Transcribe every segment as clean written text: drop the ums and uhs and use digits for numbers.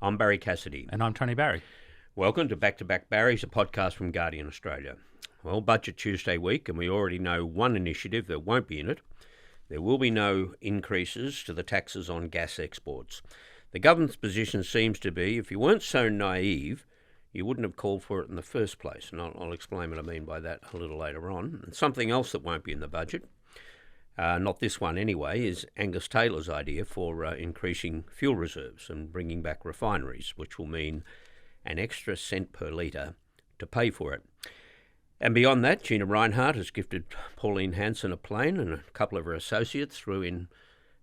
I'm Barrie Cassidy. And I'm Tony Barrie. Welcome to Back to Back Barries, a podcast from Guardian Australia. Well, Budget Tuesday week, and we already know one initiative that won't be in it. There will be no increases to the taxes on gas exports. The government's position seems to be, if you weren't so naive, you wouldn't have called for it in the first place. And I'll explain what I mean by that a little later on. And something else that won't be in the budget, not this one anyway, is Angus Taylor's idea for increasing fuel reserves and bringing back refineries, which will mean an extra cent per litre to pay for it. And beyond that, Gina Rinehart has gifted Pauline Hanson a plane, and a couple of her associates threw in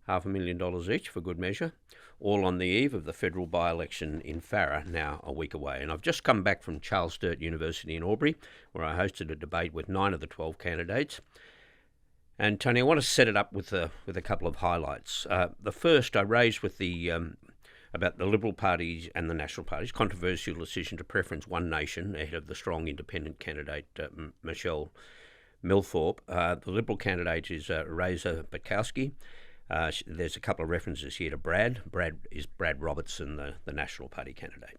$500,000 each for good measure, all on the eve of the federal by-election in Farrer, now a week away. And I've just come back from Charles Sturt University in Albury, where I hosted a debate with 9 of the 12 candidates. And Tony, I want to set it up with a couple of highlights. The first I raised with about the Liberal Party's and the National Party's controversial decision to preference One Nation ahead of the strong independent candidate Michelle Milthorpe. The Liberal candidate is Reza Butkowski. There's a couple of references here to Brad. Brad is Brad Robertson, the National Party candidate.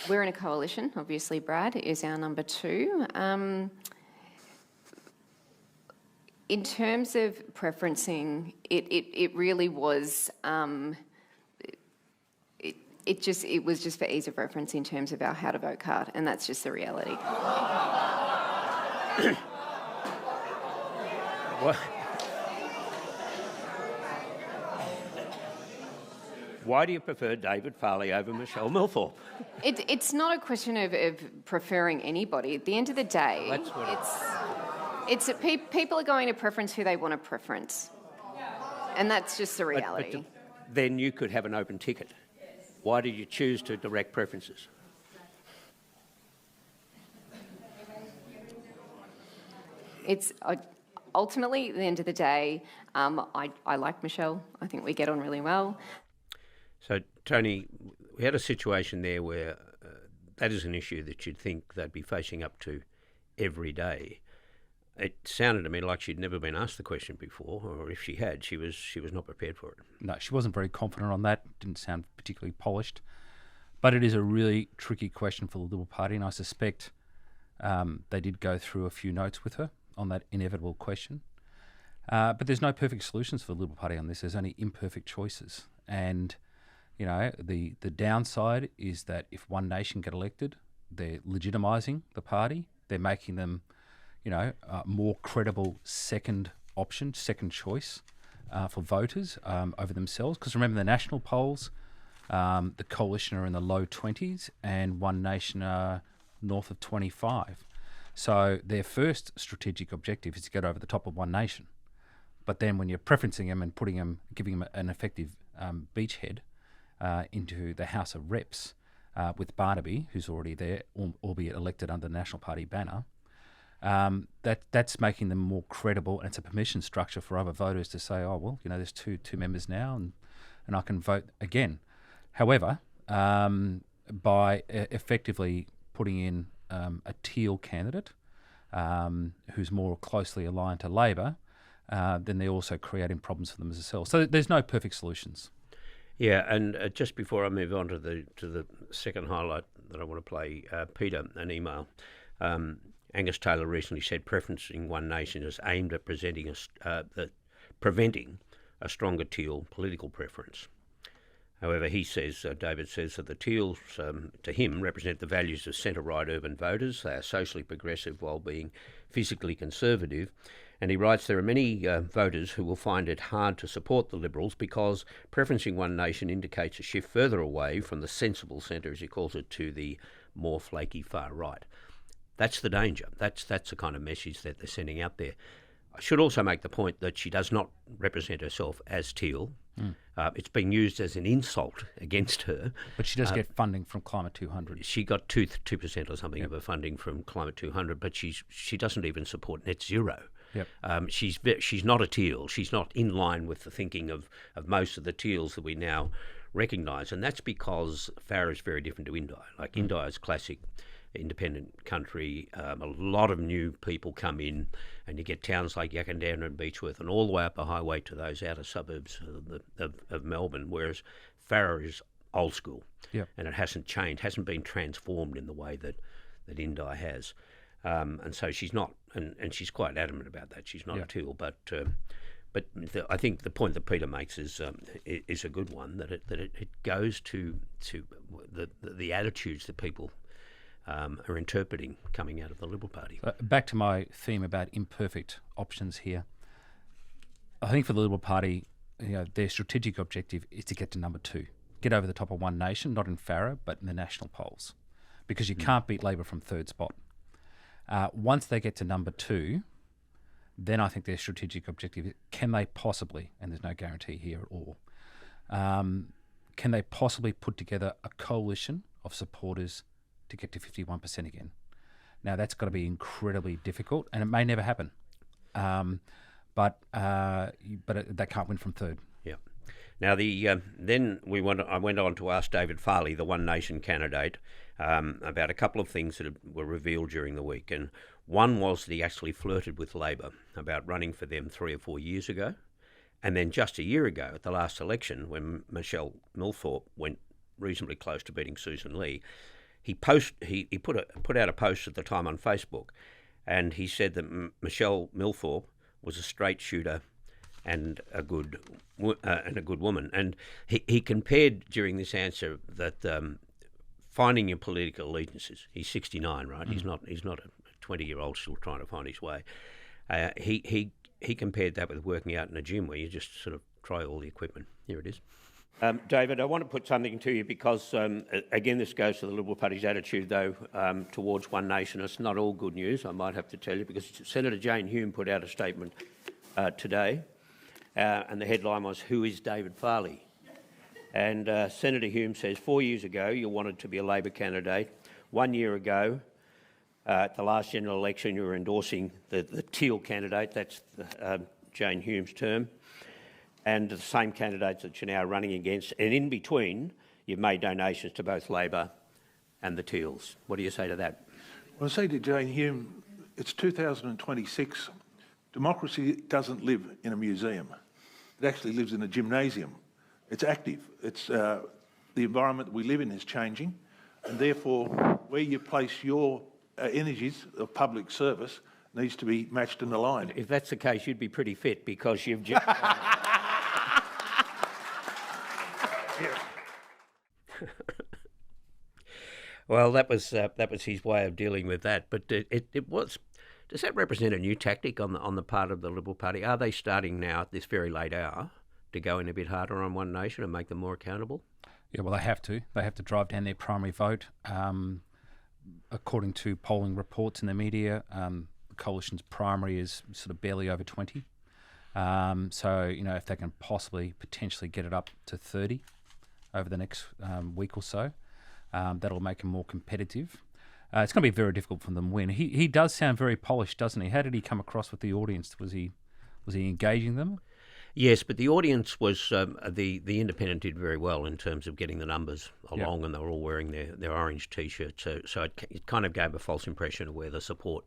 We're in a coalition. Obviously, Brad is our number 2. In terms of preferencing, it really was. It was just for ease of reference in terms of our how to vote card, and that's just the reality. What? Why do you prefer David Farley over Michelle Milthorpe? It's not a question of preferring anybody. At the end of the day, people are going to preference who they want to preference, and that's just the reality. But then you could have an open ticket. Why did you choose to direct preferences? It's ultimately, at the end of the day, I like Michelle. I think we get on really well. So, Tony, we had a situation there where that is an issue that you'd think they'd be facing up to every day. It sounded to me like she'd never been asked the question before, or if she had, she was not prepared for it. No, she wasn't very confident on that. Didn't sound particularly polished. But it is a really tricky question for the Liberal Party, and I suspect they did go through a few notes with her on that inevitable question. But there's no perfect solutions for the Liberal Party on this. There's only imperfect choices. And, you know, the downside is that if One Nation get elected, they're legitimising the party. They're making them, more credible second option, second choice for voters over themselves. Because remember, the national polls, the Coalition are in the low 20s and One Nation are north of 25. So their first strategic objective is to get over the top of One Nation. But then when you're preferencing them and giving them an effective beachhead into the House of Reps with Barnaby, who's already there, albeit elected under the National Party banner, that's making them more credible, and it's a permission structure for other voters to say, oh, well, there's two members now and I can vote again. However, by effectively putting in a teal candidate who's more closely aligned to Labor, then they're also creating problems for them as well. So there's no perfect solutions. Yeah, and just before I move on to the second highlight that I want to play, Peter, an email. Angus Taylor recently said preferencing One Nation is aimed at preventing a stronger teal political preference. However, he says, David says that the Teals, to him, represent the values of centre-right urban voters. They are socially progressive while being physically conservative. And he writes, there are many voters who will find it hard to support the Liberals because preferencing One Nation indicates a shift further away from the sensible centre, as he calls it, to the more flaky far right. That's the danger. That's the kind of message that they're sending out there. I should also make the point that she does not represent herself as teal. It's being used as an insult against her. But she does get funding from Climate 200. She got 2% or something of her funding from Climate 200, but she doesn't even support net zero. Yep. She's not a teal. She's not in line with the thinking of most of the teals that we now recognise, and that's because Farrer is very different to Indi. Like Indi is classic independent country. A lot of new people come in, and you get towns like Yackandandah and Beechworth and all the way up the highway to those outer suburbs of Melbourne, whereas Farrer is old school, Yep. and it hasn't changed, hasn't been transformed in the way that Indi has. And so she's not, and she's quite adamant about that. She's not a Teal, but I think the point that Peter makes is a good one, that it goes to the attitudes that people are interpreting coming out of the Liberal Party. Back to my theme about imperfect options here. I think for the Liberal Party, their strategic objective is to get to number 2, get over the top of One Nation, not in Farrer, but in the national polls, because you can't beat Labor from third spot. Once they get to number 2, then I think their strategic objective is, can they possibly, and there's no guarantee here at all, can they possibly put together a coalition of supporters to get to 51% again? Now, that's got to be incredibly difficult, and it may never happen. But they can't win from third. Yeah. Now, then I went on to ask David Farley, the One Nation candidate, about a couple of things that were revealed during the week. And one was that he actually flirted with Labor about running for them 3 or 4 years ago. And then just a year ago, at the last election, when Michelle Milthorpe went reasonably close to beating Susan Lee, he put out a post at the time on Facebook, and he said that Michelle Milthorpe was a straight shooter and a good woman. And he compared during this answer that finding your political allegiances. He's 69, right? He's not a 20-year-old still trying to find his way. He compared that with working out in a gym where you just sort of try all the equipment. Here it is. David, I want to put something to you because, again, this goes to the Liberal Party's attitude, though, towards One Nation. It's not all good news, I might have to tell you, because Senator Jane Hume put out a statement today, and the headline was, "Who is David Farley?" And Senator Hume says, 4 years ago, you wanted to be a Labor candidate. 1 year ago, at the last general election, you were endorsing the Teal candidate, that's Jane Hume's term, and the same candidates that you're now running against. And in between, you've made donations to both Labor and the Teals. What do you say to that? Well, I say to Jane Hume, it's 2026. Democracy doesn't live in a museum. It actually lives in a gymnasium. It's active. It's the environment that we live in is changing, and therefore where you place your energies of public service needs to be matched and aligned. If that's the case, you'd be pretty fit because you've just... Well, that was his way of dealing with that. But it was. Does that represent a new tactic on the part of the Liberal Party? Are they starting now at this very late hour to go in a bit harder on One Nation and make them more accountable? Yeah, well, they have to. They have to drive down their primary vote. According to polling reports in the media, the coalition's primary is sort of barely over 20. So, if they can potentially get it up to 30 over the next week or so, that'll make them more competitive. It's going to be very difficult for them to win. He does sound very polished, doesn't he? How did he come across with the audience? Was he engaging them? Yes, but the audience was the Independent did very well in terms of getting the numbers along, and they were all wearing their orange T-shirts. So it kind of gave a false impression of where the support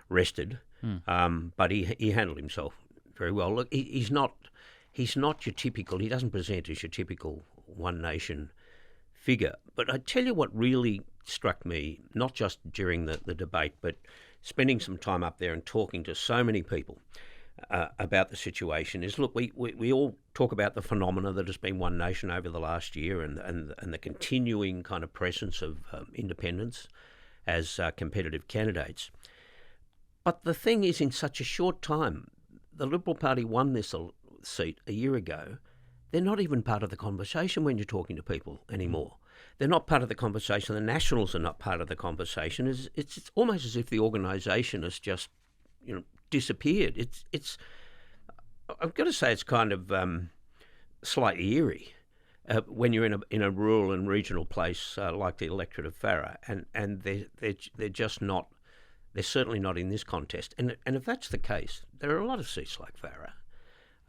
rested. But he handled himself very well. Look, he's not your typical. He doesn't present as your typical One Nation figure. But I tell you what really struck me, not just during the debate, but spending some time up there and talking to so many people about the situation, is, look, we all talk about the phenomena that has been One Nation over the last year and the continuing kind of presence of independents as competitive candidates. But the thing is, in such a short time, the Liberal Party won this seat a year ago. They're not even part of the conversation when you're talking to people anymore. They're not part of the conversation. The Nationals are not part of the conversation. It's almost as if the organisation has just, disappeared. It's. I've got to say, it's kind of slightly eerie when you're in a rural and regional place like the electorate of Farrer, and they're just not. They're certainly not in this contest. And if that's the case, there are a lot of seats like Farrer.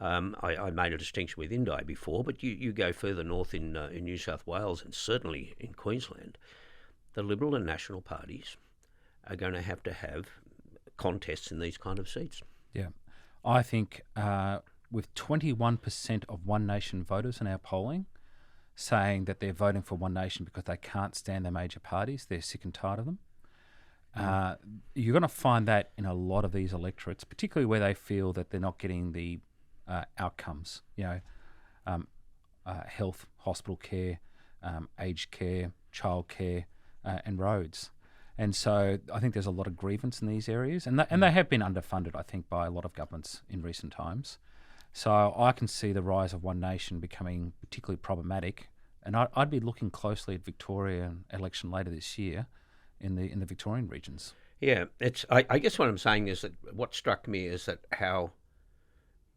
I made a distinction with Indi before, but you go further north in New South Wales and certainly in Queensland, the Liberal and National parties are going to have contests in these kind of seats. Yeah. I think with 21% of One Nation voters in our polling saying that they're voting for One Nation because they can't stand their major parties. They're sick and tired of them. You're going to find that in a lot of these electorates, particularly where they feel that they're not getting the outcomes, health, hospital care, aged care, child care, and roads. And so I think there's a lot of grievance in these areas, and they have been underfunded, I think, by a lot of governments in recent times. So I can see the rise of One Nation becoming particularly problematic, and I'd be looking closely at Victoria election later this year in the Victorian regions. Yeah, I guess what I'm saying is that what struck me is that how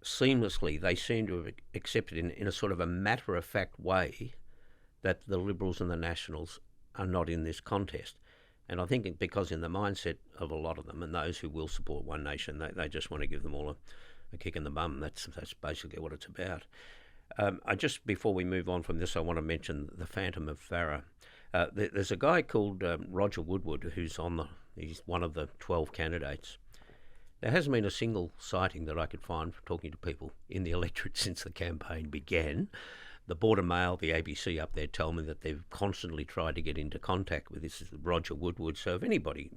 seamlessly they seem to have accepted in a sort of a matter-of-fact way that the Liberals and the Nationals are not in this contest. And I think because in the mindset of a lot of them and those who will support One Nation, they just want to give them all a kick in the bum. That's basically what it's about. Before we move on from this, I want to mention the Phantom of Farrer. There's a guy called Roger Woodward he's one of the 12 candidates. There hasn't been a single sighting that I could find from talking to people in the electorate since the campaign began. The Border Mail, the ABC up there, tell me that they've constantly tried to get into contact with this Roger Woodward. So if anybody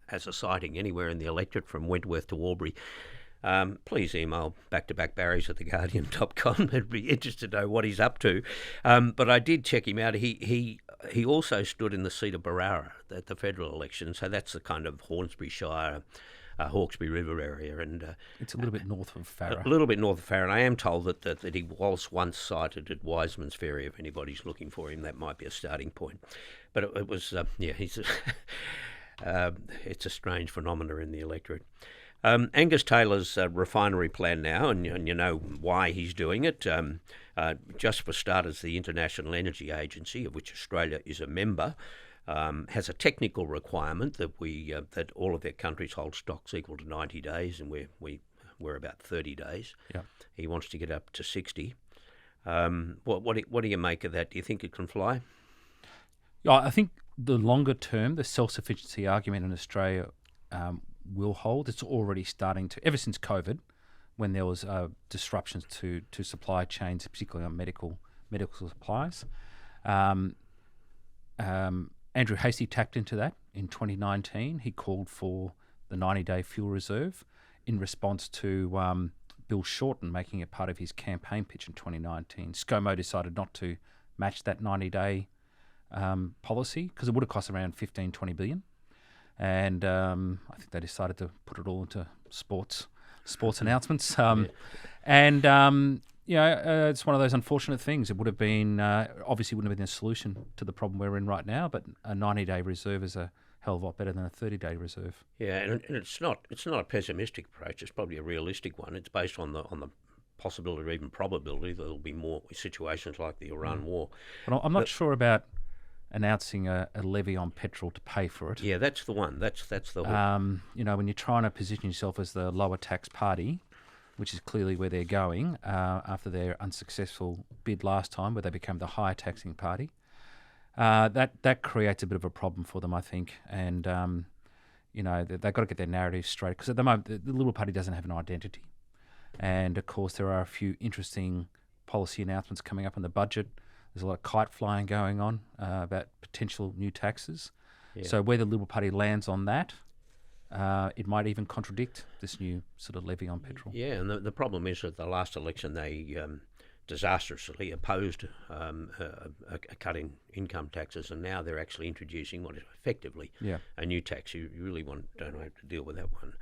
has a sighting anywhere in the electorate from Wentworth to Albury, please email back-to-back-barries@theguardian.com. I'd be interested to know what he's up to. But I did check him out. He also stood in the seat of Barara at the federal election. So that's the kind of Hornsby Shire, Hawkesbury River area, and it's a little bit north of Farrer. A little bit north of Farrer, and I am told that he was once sighted at Wiseman's Ferry. If anybody's looking for him, that might be a starting point. But it was, he's it's a strange phenomena in the electorate. Angus Taylor's refinery plan now, and you know why he's doing it. Just for starters, the International Energy Agency, of which Australia is a member, has a technical requirement that that all of their countries hold stocks equal to 90 days, and we're about 30 days. Yeah. He wants to get up to 60. What do you make of that? Do you think it can fly? Yeah, I think the longer term, the self-sufficiency argument in Australia will hold. It's already starting to, ever since COVID, when there was disruptions to supply chains, particularly on medical supplies. Andrew Hastie tapped into that in 2019. He called for the 90-day fuel reserve in response to Bill Shorten making it part of his campaign pitch in 2019. ScoMo decided not to match that 90-day policy because it would have cost around 15-20 billion. And I think they decided to put it all into sports announcements. And it's one of those unfortunate things. It would have been, obviously wouldn't have been a solution to the problem we're in right now, but a 90-day reserve is a hell of a lot better than a 30-day reserve. Yeah, and it's not a pessimistic approach. It's probably a realistic one. It's based on the possibility or even probability that there'll be more situations like the Iran war. But I'm not sure about announcing a levy on petrol to pay for it. Yeah, that's the one. That's the one. When you're trying to position yourself as the lower tax party, which is clearly where they're going after their unsuccessful bid last time, where they became the higher taxing party. That creates a bit of a problem for them, I think. And, they've got to get their narrative straight. Because at the moment, the Liberal Party doesn't have an identity. And, of course, there are a few interesting policy announcements coming up in the budget. There's a lot of kite flying going on about potential new taxes. Yeah. So where the Liberal Party lands on that, it might even contradict this new sort of levy on petrol. Yeah, and the problem is that the last election they disastrously opposed a cut in income taxes, and now they're actually introducing what is effectively a new tax. You really don't have to deal with that one.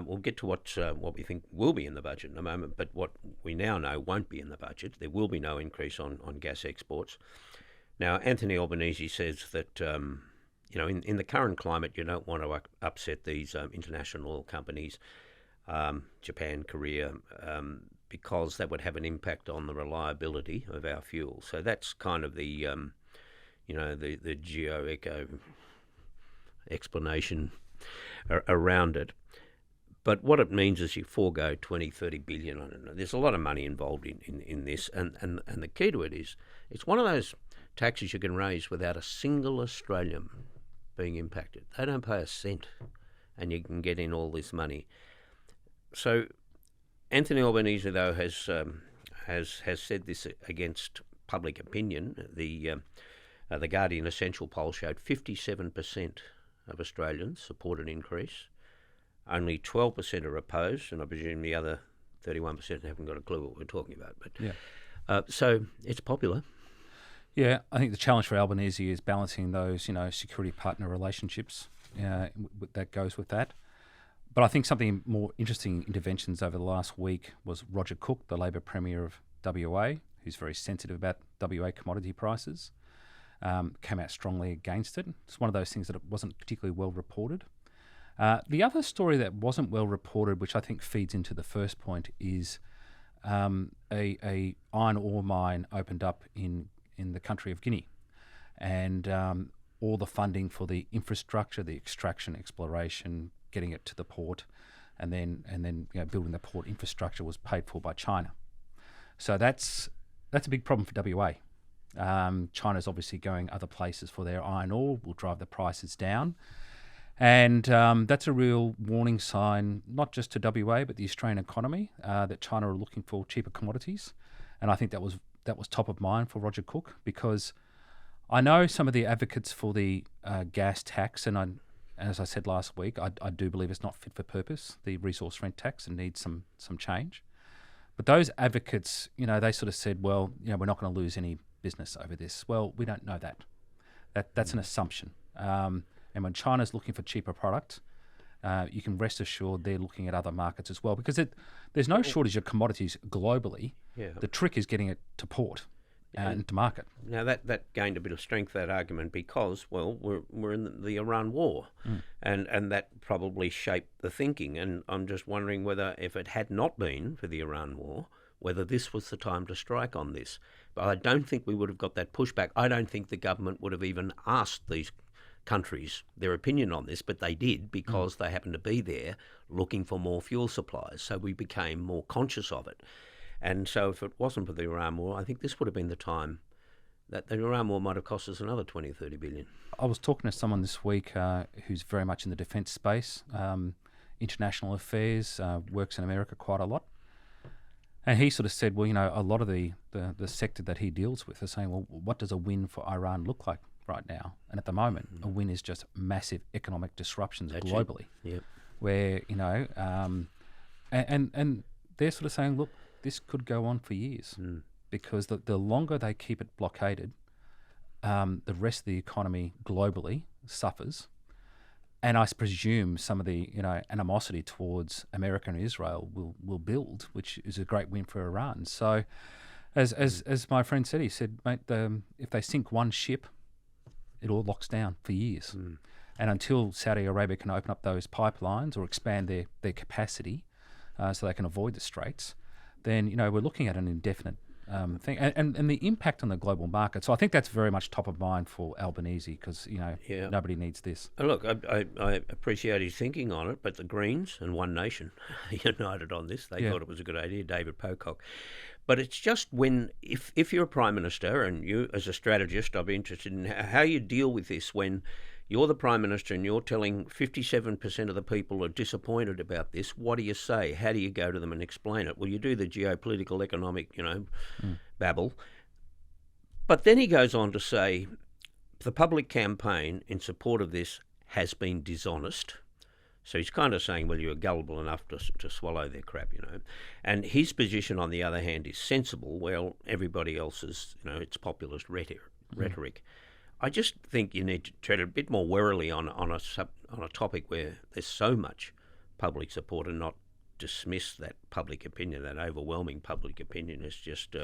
We'll get to what we think will be in the budget in a moment, but what we now know won't be in the budget. There will be no increase on gas exports. Now, Anthony Albanese says that in the current climate, you don't want to upset these international oil companies, Japan, Korea, because that would have an impact on the reliability of our fuel. So that's kind of the geo-eco explanation around it. But what it means is you forego 20, 30 billion. I don't know. There's a lot of money involved in this, and the key to it is it's one of those taxes you can raise without a single Australian being impacted. They don't pay a cent, and you can get in all this money. So Anthony Albanese, though, has said this against public opinion. The Guardian Essential poll showed 57% of Australians support an increase. Only 12% are opposed, and I presume the other 31% haven't got a clue what we're talking about. But Yeah. so it's popular. Yeah, I think the challenge for Albanese is balancing those, security partner relationships that goes with that. But I think something more interesting interventions over the last week was Roger Cook, the Labor Premier of WA, who's very sensitive about WA commodity prices, came out strongly against it. It's one of those things that it wasn't particularly well reported. The other story that wasn't well reported, which I think feeds into the first point, is a iron ore mine opened up in the country of Guinea, and all the funding for the infrastructure, the extraction, exploration, getting it to the port, and then building the port infrastructure was paid for by China. So that's a big problem for WA. China's obviously going other places for their iron ore, will drive the prices down. And that's a real warning sign, not just to WA, but the Australian economy, that China are looking for cheaper commodities. And I think that was top of mind for Roger Cook, because I know some of the advocates for the gas tax, and as I said last week, I do believe it's not fit for purpose, the resource rent tax, and needs some change. But those advocates, they sort of said, well, we're not going to lose any business over this. Well, we don't know that. That's an assumption. And when China's looking for cheaper product, you can rest assured they're looking at other markets as well, because there's no shortage of commodities globally. Yeah. The trick is getting it to port and to market. Now that gained a bit of strength, that argument, because we're in the Iran war, and that probably shaped the thinking. And I'm just wondering whether, if it had not been for the Iran war, whether this was the time to strike on this. But I don't think we would have got that pushback. I don't think the government would have even asked these countries their opinion on this, but they did, because they happened to be there looking for more fuel supplies. So we became more conscious of it. And so if it wasn't for the Iran war, I think this would have been the time that the Iran war might have cost us another 20 or 30 billion. I was talking to someone this week who's very much in the defence space, international affairs, works in America quite a lot. And he sort of said, well, a lot of the sector that he deals with are saying, well, what does a win for Iran look like right now? And at the moment, a win is just massive economic disruptions globally. Yep. Where, and they're sort of saying, look, this could go on for years, because the longer they keep it blockaded, the rest of the economy globally suffers. And I presume some of the animosity towards America and Israel will build, which is a great win for Iran. So, as my friend said, he said, mate, if they sink one ship, it all locks down for years. And until Saudi Arabia can open up those pipelines or expand their capacity so they can avoid the straits, then we're looking at an indefinite thing, and the impact on the global market. So I think that's very much top of mind for Albanese, because nobody needs this. Look, I appreciate his thinking on it, but the Greens and One Nation united on this. They thought it was a good idea, David Pocock. But it's just if you're a Prime Minister, and you as a strategist, I'd be interested in how you deal with this when you're the Prime Minister and you're telling 57% of the people are disappointed about this. What do you say? How do you go to them and explain it? Well, you do the geopolitical, economic, babble. But then he goes on to say the public campaign in support of this has been dishonest. So he's kind of saying, well, you're gullible enough to swallow their crap, And his position, on the other hand, is sensible. Well, everybody else's, it's populist rhetoric. I just think you need to tread a bit more warily on a topic where there's so much public support, and not dismiss that public opinion, that overwhelming public opinion. Is just,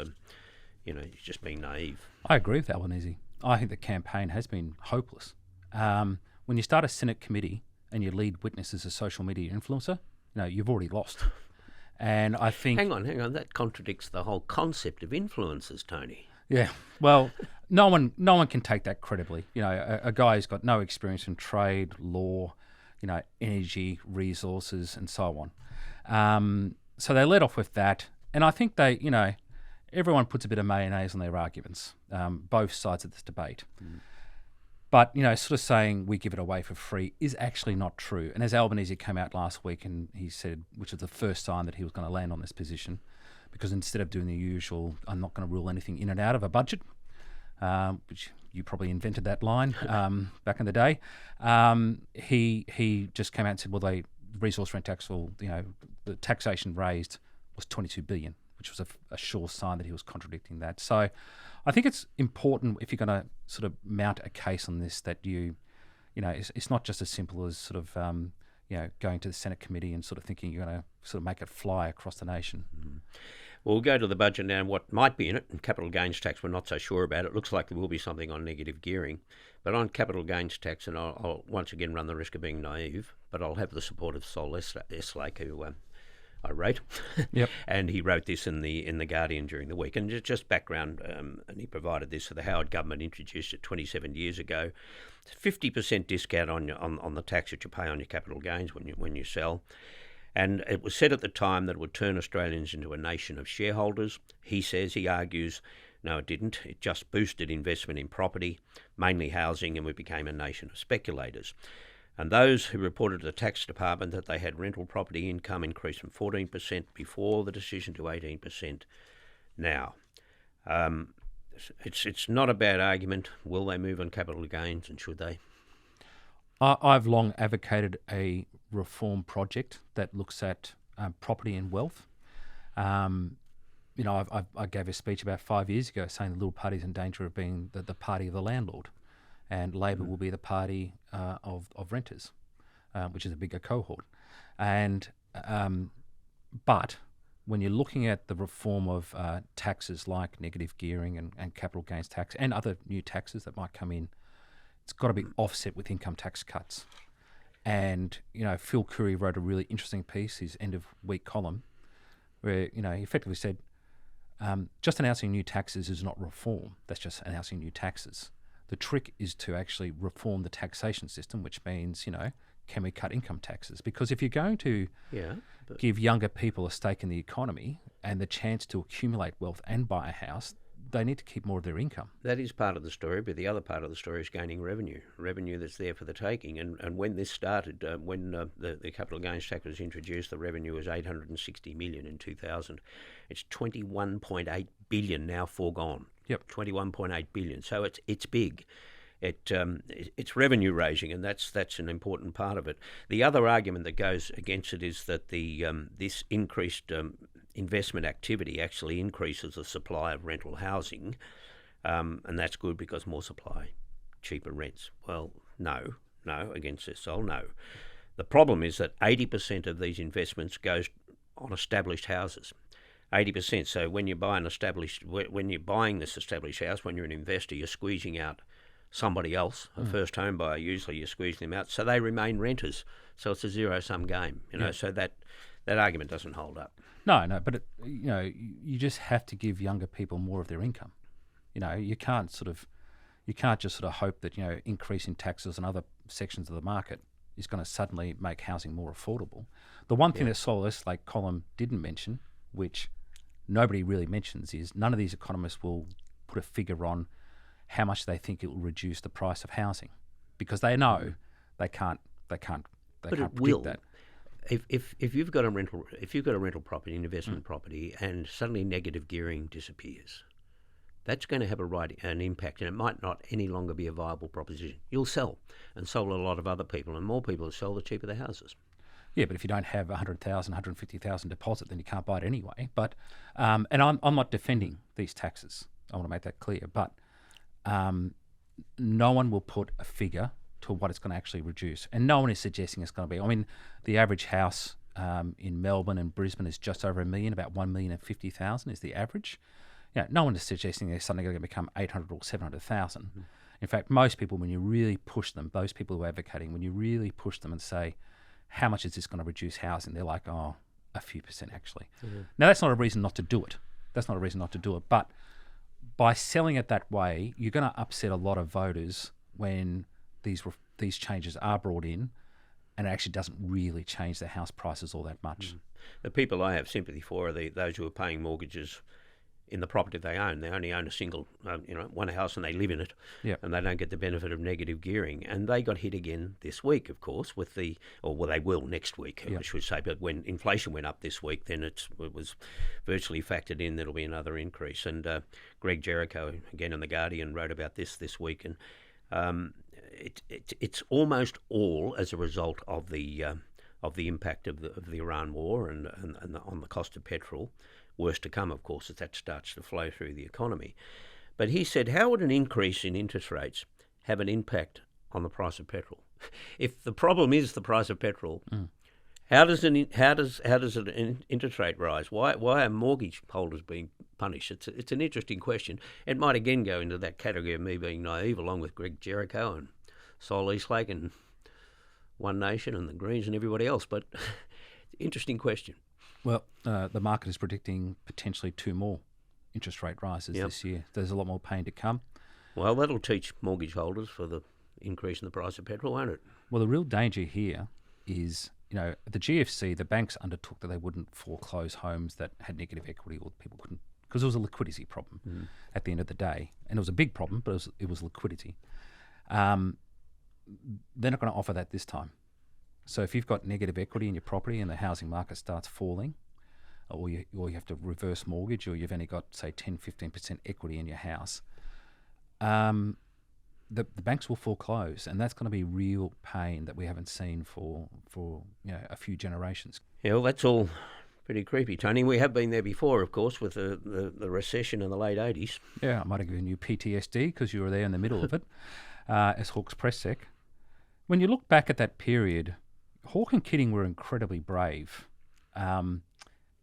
it's just being naive. I agree with Albanese. I think the campaign has been hopeless. When you start a Senate committee and your lead witness is a social media influencer, you've already lost. And I think... Hang on. That contradicts the whole concept of influencers, Tony. Yeah, well, no one can take that credibly. A guy who's got no experience in trade, law, energy, resources, and so on. So they led off with that, and I think everyone puts a bit of mayonnaise on their arguments, both sides of this debate. But, sort of saying we give it away for free is actually not true. And as Albanese came out last week and he said, which is the first sign that he was going to land on this position, because instead of doing the usual, I'm not going to rule anything in and out of a budget, which you probably invented that line back in the day. He just came out and said, well, the resource rent tax, the taxation raised was 22 billion, which was a sure sign that he was contradicting that. So I think it's important, if you're going to sort of mount a case on this, that it's not just as simple as sort of going to the Senate committee and sort of thinking you're going to sort of make it fly across the nation. Mm. Well, we'll go to the budget now and what might be in it. And capital gains tax, we're not so sure about. It looks like there will be something on negative gearing. But on capital gains tax, and I'll once again run the risk of being naive, but I'll have the support of Sol Eslake, who I wrote. Yep. And he wrote this in the Guardian during the week. And just background, and he provided this. So the Howard government introduced it 27 years ago. It's a 50% discount on the tax that you pay on your capital gains when you sell. And it was said at the time that it would turn Australians into a nation of shareholders. He argues, no, it didn't. It just boosted investment in property, mainly housing, and we became a nation of speculators. And those who reported to the tax department that they had rental property income increased from 14% before the decision to 18% now. It's not a bad argument. Will they move on capital gains, and should they? I've long advocated a reform project that looks at property and wealth. I gave a speech about 5 years ago saying the Liberal Party is in danger of being the party of the landlord, and Labor will be the party of renters, which is a bigger cohort. And but when you're looking at the reform of taxes like negative gearing and capital gains tax and other new taxes that might come in, it's got to be offset with income tax cuts. And, Phil Curry wrote a really interesting piece, his end of week column, where, he effectively said, just announcing new taxes is not reform. That's just announcing new taxes. The trick is to actually reform the taxation system, which means, can we cut income taxes? Because if you're going to give younger people a stake in the economy and the chance to accumulate wealth and buy a house, they need to keep more of their income. That is part of the story, but the other part of the story is gaining revenue that's there for the taking. And when this started, when the capital gains tax was introduced, the revenue was 860 million in 2000. It's 21.8 billion now foregone. Yep, 21.8 billion. So it's big. It's revenue raising, and that's an important part of it. The other argument that goes against it is that this increased investment activity actually increases the supply of rental housing, and that's good because more supply, cheaper rents. Well, no, against this, no. The problem is that 80% of these investments goes on established houses. 80%. So when you're buying this established house, when you're an investor, you're squeezing out somebody else, a first home buyer. Usually you're squeezing them out, so they remain renters. So it's a zero-sum game, So that argument doesn't hold up. No, but you just have to give younger people more of their income. You can't just sort of hope that increasing taxes and other sections of the market is going to suddenly make housing more affordable. The one thing that Sol Eslake column didn't mention, which nobody really mentions, is none of these economists will put a figure on how much they think it will reduce the price of housing, because they know they can't predict that. If you've got a rental property, an investment property, and suddenly negative gearing disappears, that's going to have an impact, and it might not any longer be a viable proposition. You'll sell, and so will a lot of other people, and more people will sell, the cheaper the houses. Yeah, but if you don't have 100,000, 150,000 deposit, then you can't buy it anyway. But and I'm not defending these taxes. I want to make that clear. But no one will put a figure to what it's going to actually reduce, and no one is suggesting it's going to be. I mean, the average house in Melbourne and Brisbane is just over $1 million, about 1,050,000 is the average. No one is suggesting they're suddenly going to become 800 or 700,000. Mm-hmm. In fact, most people, when you really push them, those people who are advocating, when you really push them and say, how much is this going to reduce housing? They're like, a few percent actually. Mm-hmm. Now, that's not a reason not to do it. But by selling it that way, you're going to upset a lot of voters when these changes are brought in, and it actually doesn't really change the house prices all that much. Mm. The people I have sympathy for are those who are paying mortgages in the property they own. They only own a single, one house, and they live in it, and they don't get the benefit of negative gearing. And they got hit again this week, of course, with they will next week, I should say. But when inflation went up this week, then it was virtually factored in there'll be another increase. And Greg Jericho, again in The Guardian, wrote about this week, and it's almost all as a result of the impact of the Iran war and on the cost of petrol. Worse to come, of course, as that starts to flow through the economy. But he said, how would an increase in interest rates have an impact on the price of petrol? If the problem is the price of petrol, how does an interest rate rise? Why are mortgage holders being punished? It's an interesting question. It might again go into that category of me being naive, along with Greg Jericho and Sol Eastlake and One Nation and the Greens and everybody else. But interesting question. Well, the market is predicting potentially 2 more interest rate rises this year. There's a lot more pain to come. Well, that'll teach mortgage holders for the increase in the price of petrol, won't it? Well, the real danger here is, at the GFC, the banks undertook that they wouldn't foreclose homes that had negative equity or people couldn't, because it was a liquidity problem at the end of the day. And it was a big problem, but it was liquidity. They're not going to offer that this time. So if you've got negative equity in your property and the housing market starts falling, or you have to reverse mortgage, or you've only got, say, 10-15% equity in your house, the banks will foreclose, and that's going to be real pain that we haven't seen for a few generations. Yeah, well, that's all pretty creepy, Tony. We have been there before, of course, with the recession in the late 80s. Yeah, I might have given you PTSD because you were there in the middle of it as Hawke's press sec. When you look back at that period, Hawke and Keating were incredibly brave.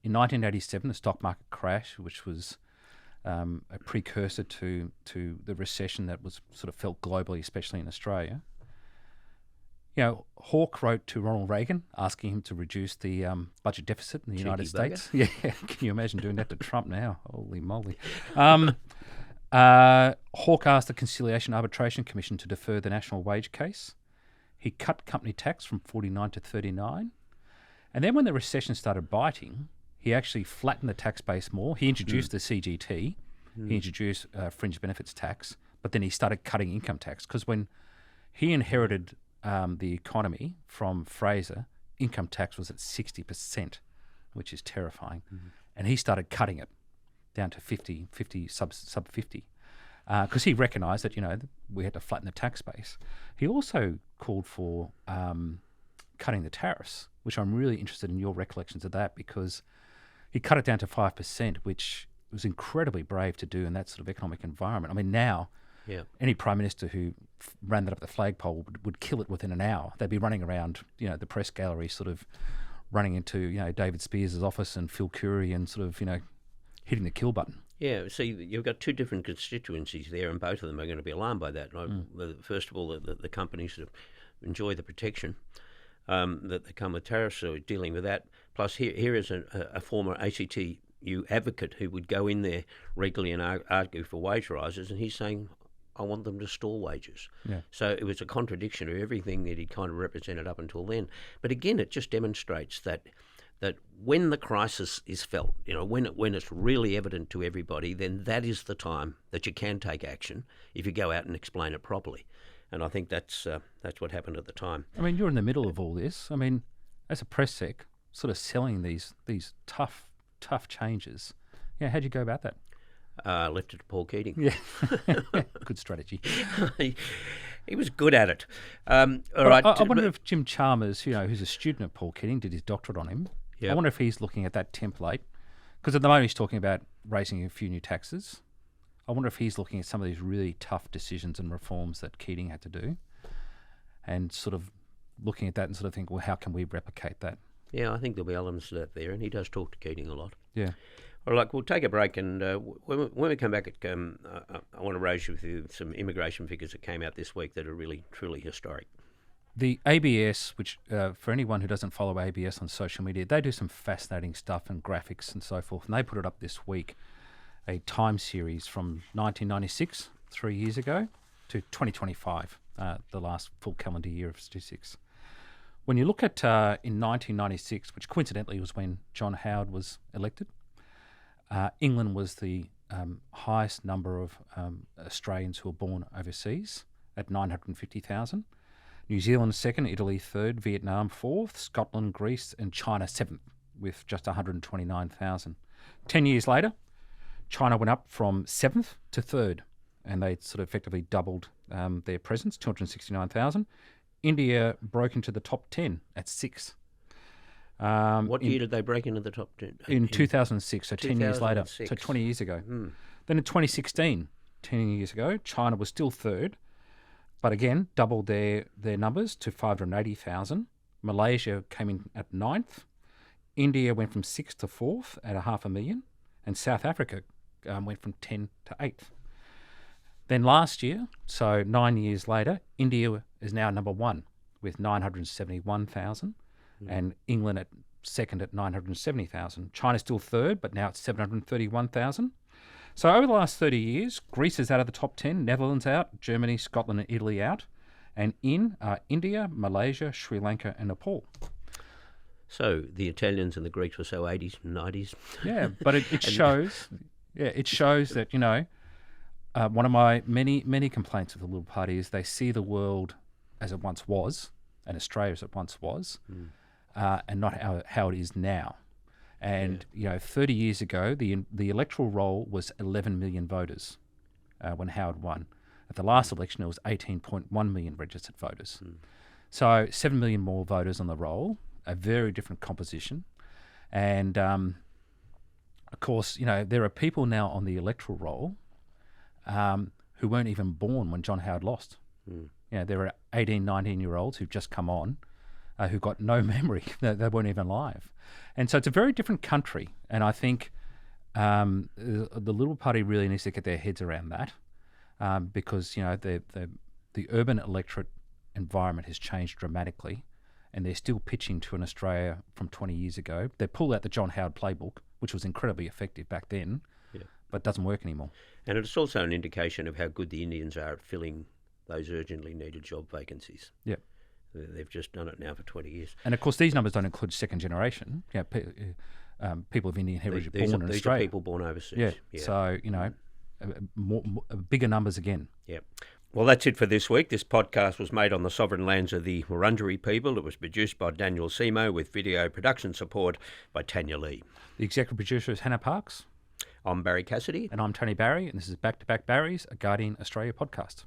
In 1987, the stock market crash, which was a precursor to the recession that was sort of felt globally, especially in Australia. Hawke wrote to Ronald Reagan asking him to reduce the budget deficit in the United States. Yeah, can you imagine doing that to Trump now? Holy moly. Hawke asked the Conciliation Arbitration Commission to defer the national wage case. He cut company tax from 49 to 39. And then when the recession started biting, he actually flattened the tax base more. He introduced the CGT. He introduced fringe benefits tax. But then he started cutting income tax, because when he inherited the economy from Fraser, income tax was at 60%, which is terrifying. And he started cutting it down to 50 sub 50. Because he recognised that, we had to flatten the tax base. He also called for cutting the tariffs, which I'm really interested in your recollections of that, because he cut it down to 5%, which was incredibly brave to do in that sort of economic environment. I mean, now any Prime Minister who ran that up the flagpole would kill it within an hour. They'd be running around, the press gallery, sort of running into, David Spears' office and Phil Currie and sort of, hitting the kill button. Yeah, see, you've got two different constituencies there, and both of them are going to be alarmed by that. First of all, the companies that enjoy the protection that come with tariffs, so dealing with that. Plus, here is a former ACTU advocate who would go in there regularly and argue for wage rises, and he's saying, I want them to stall wages. Yeah. So it was a contradiction of everything that he'd kind of represented up until then. But again, it just demonstrates that when the crisis is felt, when it's really evident to everybody, then that is the time that you can take action if you go out and explain it properly. And I think that's what happened at the time. I mean, you're in the middle of all this. I mean, as a press sec, sort of selling these tough changes. Yeah, how'd you go about that? Left it to Paul Keating. Yeah, good strategy. He was good at it. All right. I wonder if Jim Chalmers, who's a student of Paul Keating, did his doctorate on him. Yep. I wonder if he's looking at that template, because at the moment he's talking about raising a few new taxes. I wonder if he's looking at some of these really tough decisions and reforms that Keating had to do, and sort of looking at that and sort of think, well, how can we replicate that? Yeah, I think there'll be elements of that there, and he does talk to Keating a lot. Yeah. All right, we'll take a break, and when we come back, I want to raise with you some immigration figures that came out this week that are really, truly historic. The ABS, which for anyone who doesn't follow ABS on social media, they do some fascinating stuff and graphics and so forth, and they put it up this week, a time series from 1996, 3 years ago, to 2025, the last full calendar year of statistics. When you look at in 1996, which coincidentally was when John Howard was elected, England was the highest number of Australians who were born overseas at 950,000. New Zealand second, Italy third, Vietnam fourth, Scotland, Greece and China seventh with just 129,000. 10 years later, China went up from seventh to third, and they sort of effectively doubled their presence, 269,000. India broke into the top 10 at sixth. What year did they break into the top 10? In 2006, so 10 years later, 2006. so 20 years ago. Then in 2016, 10 years ago, China was still third, but again, doubled their numbers to 580,000. Malaysia came in at ninth. India went from sixth to fourth at 500,000, and South Africa went from 10 to 8th. Then last year, so 9 years later, India is now number one with 971,000, and England at second at 970,000. China's still third, but now it's 731,000. So over the last 30 years, Greece is out of the top 10, Netherlands out, Germany, Scotland and Italy out, and in are India, Malaysia, Sri Lanka and Nepal. So the Italians and the Greeks were so 80s and 90s. Yeah, but it shows. Yeah, it shows that, you know, one of my many complaints of the Liberal Party is they see the world as it once was, and Australia as it once was, and not how it is now. And you know, 30 years ago, the electoral roll was 11 million voters when Howard won. At the last election, it was 18.1 million registered voters. So 7 million more voters on the roll, a very different composition. And of course, you know, there are people now on the electoral roll who weren't even born when John Howard lost. You know, there are 18, 19-year-olds who've just come on who've got no memory. They weren't even alive. And so it's a very different country. And I think the Liberal Party really needs to get their heads around that because, you know, the urban electorate environment has changed dramatically, and they're still pitching to an Australia from 20 years ago. They pulled out the John Howard playbook, which was incredibly effective back then, but doesn't work anymore. And it's also an indication of how good the Indians are at filling those urgently needed job vacancies. Yeah. They've just done it now for 20 years. And of course, these numbers don't include second generation. You know, people of Indian heritage born in These Australia. are people born overseas. Yeah. So, you know, bigger numbers again. Yeah. Well, that's it for this week. This podcast was made on the sovereign lands of the Wurundjeri people. It was produced by Daniel Simo with video production support by Tanya Lee. The executive producer is Hannah Parks. I'm Barrie Cassidy. And I'm Tony Barrie, and this is Back to Back Barries, a Guardian Australia podcast.